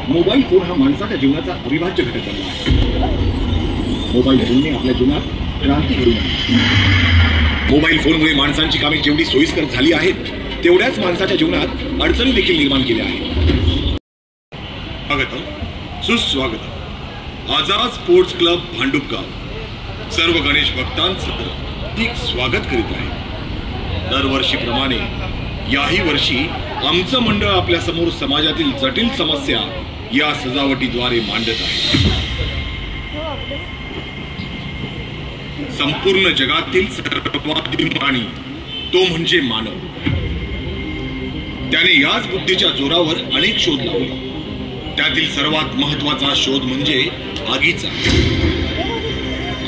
Mobile phone हा माणसाच्या जीवनाचा अविभाज्य घटक बनला आहे। मोबाईल फोनने आपल्या जीवनात क्रांती घडवून आणली। मोबाईल फोनमुळे माणसांची कामे जेवढी सोयीस्कर झाली आहेत तेवढ्याच माणसाच्या जीवनात अडचणी देखील निर्माण केल्या आहेत। स्वागतम, सुस्वागतम। आझाद स्पोर्ट्स क्लब भांडुपगाव सर्व गणेश भक्तांचं हार्दिक स्वागत करीत आहे। दरवर्षीप्रमाणे याही वर्षी आमचं मंडळ आपल्या समोर समाजातील जटिल समस्या या सजावटीद्वारे मांडत आहे। संपूर्ण जगातील सर्वाधिक प्राणी तो म्हणजे मानव। त्याने याच बुद्धीच्या जोरावर अनेक शोध लावले। त्यातील सर्वात महत्वाचा शोध म्हणजे आगीचा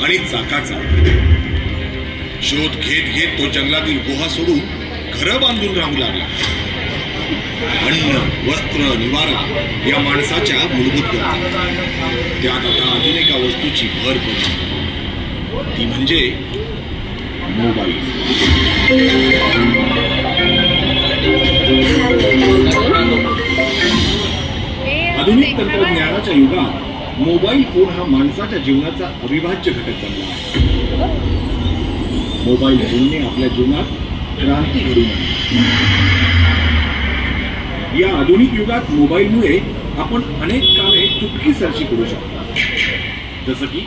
आणि चाकाचा। शोध घेत घेत तो जंगलातील गुहा सोडून घरं बांधून राहू लागला। अन्न, वस्त्र, निवारा या माणसाच्या मूलभूत गरजा। त्यात आता अजून एका वस्तूची भर पडली, ती म्हणजे मोबाईल। आधुनिक तंत्रज्ञानाच्या युगात मोबाईल फोन हा माणसाच्या जीवनाचा अविभाज्य घटक बनला आहे। मोबाईल फोनने आपल्या जीवनात क्रांती घडवून आणली। या आधुनिक युगात मोबाईलमुळे आपण अनेक कामे चुटकीसरशी करू शकतो। जसं की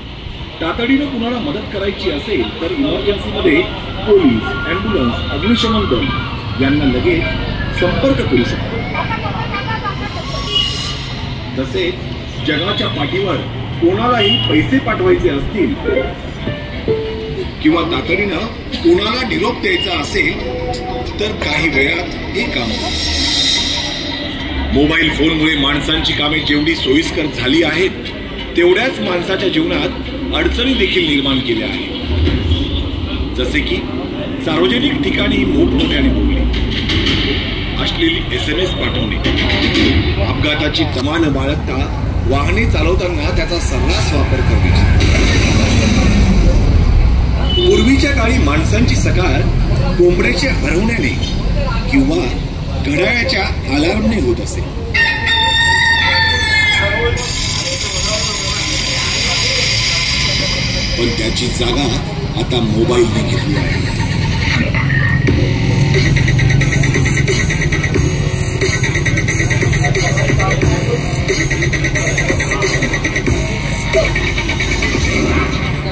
तातडीनं कुणाला मदत करायची असेल तर इमर्जन्सीमध्ये पोलीस, ॲम्ब्युलन्स, अग्निशमन दल यांना लगेच संपर्क करू शकतो। तसेच जगाच्या पाठीवर कोणालाही पैसे पाठवायचे असतील किंवा तातडीनं कोणाला निरोप द्यायचा असेल तर काही वेळात हे काम होतं। मोबाईल फोनमुळे माणसांची कामे जेवढी सोयीस्कर झाली आहेत तेवढ्याच माणसाच्या जीवनात अडचणी देखील निर्माण केल्या आहेत। जसे की सार्वजनिक ठिकाणी मोठमोठ्याने बोलणे, अश्लील SMS पाठवणे, अपघाताची तमा न बाळगता वाहने चालवताना त्याचा सर्रास वापर करणे। पूर्वीच्या काळी माणसांची सकाळ कोंबड्याच्या हरवण्याने किंवा घड्याळाच्या अलार्मने होत असे। पण त्याची जागा आता मोबाईलने घेतली आहे।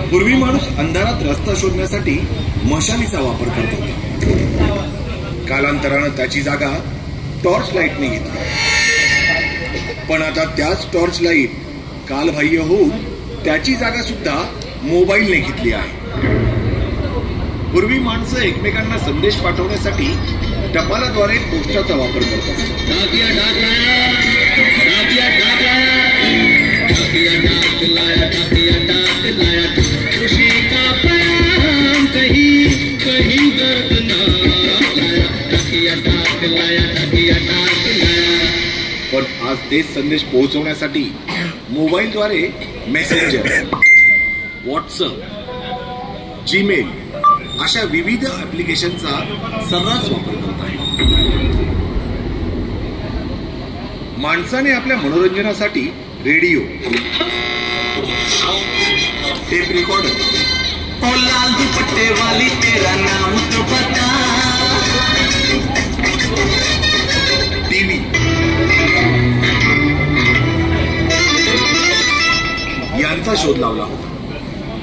पूर्वी माणूस अंधारात रस्ता शोधण्यासाठी मशालीचा वापर करत होता। कालांतरानं त्याची जागा टॉर्च लाईटने घेतली। पण आता त्याच टॉर्च लाईट कालबाह्य होऊन त्याची जागा सुद्धा मोबाईलने घेतली आहे। पूर्वी माणसं एकमेकांना संदेश पाठवण्यासाठी टपालाद्वारे पोस्टाचा वापर करतात। पण आज तेच संदेश पोहोचवण्यासाठी मोबाईलद्वारे मेसेंजर, व्हॉट्सअप, जीमेल अशा विविध ऍप्लिकेशनचा सर्रास वापर करत आहे। माणसाने आपल्या मनोरंजनासाठी रेडिओ, टेप रेकॉर्डर, लाल दुपट्टे वाली तेरा नाम तो बता, टीव्ही यांचा शोध लावला होता।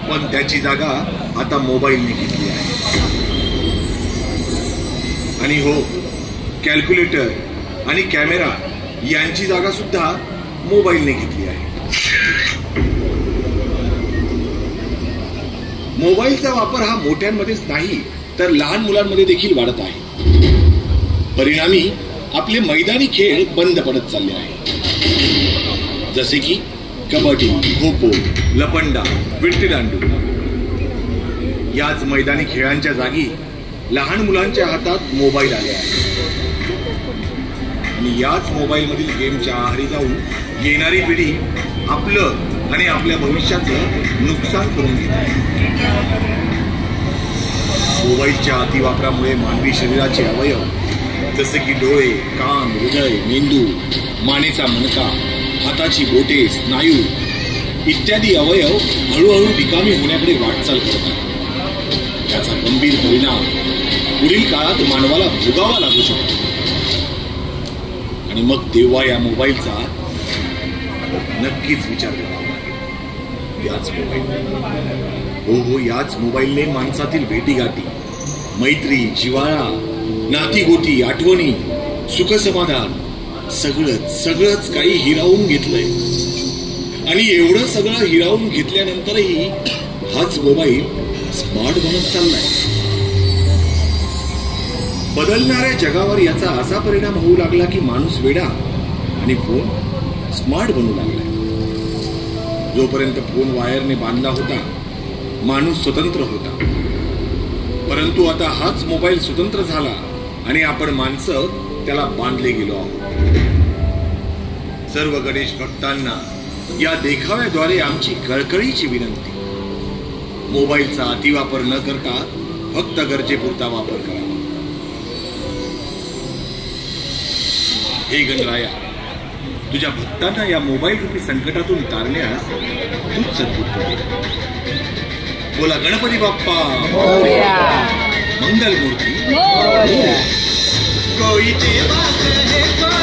पण त्याची जागा आता मोबाईलने घेतली आहे। आणि हो, कॅल्क्युलेटर आणि कॅमेरा यांची जागा सुद्धा मोबाईलने घेतली आहे। मोबाईलचा वापर हा मोठ्यांमध्येच नाही तर लहान मुलांमध्ये देखील वाढत आहे। परिणामी आपले मैदानी खेळ बंद पडत चालले आहेत। जसे की कबड्डी, खो खो, लपंडा, विट्टीदांडू याच मैदानी खेळांच्या जागी लहान मुलांच्या हातात मोबाईल आले आहे। आणि याच मोबाईल मधील गेमच्या आहारी जाऊन येणारी पिढी आपलं आणि आपल्या भविष्याचं नुकसान करून घेत आहे। मोबाईलच्या अतिवापरामुळे मानवी शरीराचे अवयव जसे की डोळे, कान, हृदय, मेंदू, मानेचा मणका, हाताची बोटे, स्नायू इत्यादी अवयव हळूहळू निकामी होण्याकडे वाटचाल करतात. त्याचा गंभीर परिणाम पुढील काळात मानवाला भोगावा लागू शकतो. आणि मग तेव्हा या मोबाईलचा नक्कीच विचार करावा लागेल. याच मोबाईल, हो याच मोबाईलने माणसातील भेटीगाठी, मैत्री, जिव्हाळा, नातीगोती, आठवणी, सुखसमाधान सगळंच काही हिरावून घेतलंय. आणि एवढं सगळं हिरावून घेतल्यानंतरही हाच मोबाईल स्मार्ट बनत चाललाय. बदलणाऱ्या जगावर याचा असा परिणाम होऊ लागला की माणूस वेडा आणि फोन स्मार्ट बनू लागलाय. जोपर्यंत फोन वायरने बांधला होता माणूस स्वतंत्र होता, परंतु आता हाच मोबाईल स्वतंत्र झाला आणि आपण माणसं त्याला बांधले गेलो आहोत. सर्व गणेश भक्तांना या देखाव्याद्वारे आमची कळकळीची विनंती, मोबाईलचा अतिवापर न करता फक्त गरजेपुरता वापर करावा. हे गणराया, तुझ्या भक्तांना या मोबाईल रूपी संकटातून तारण्यास तूच सद्बुद्धी दे. बोला गणपती बाप्पा मंगल मूर्ती. कोई देवा कहे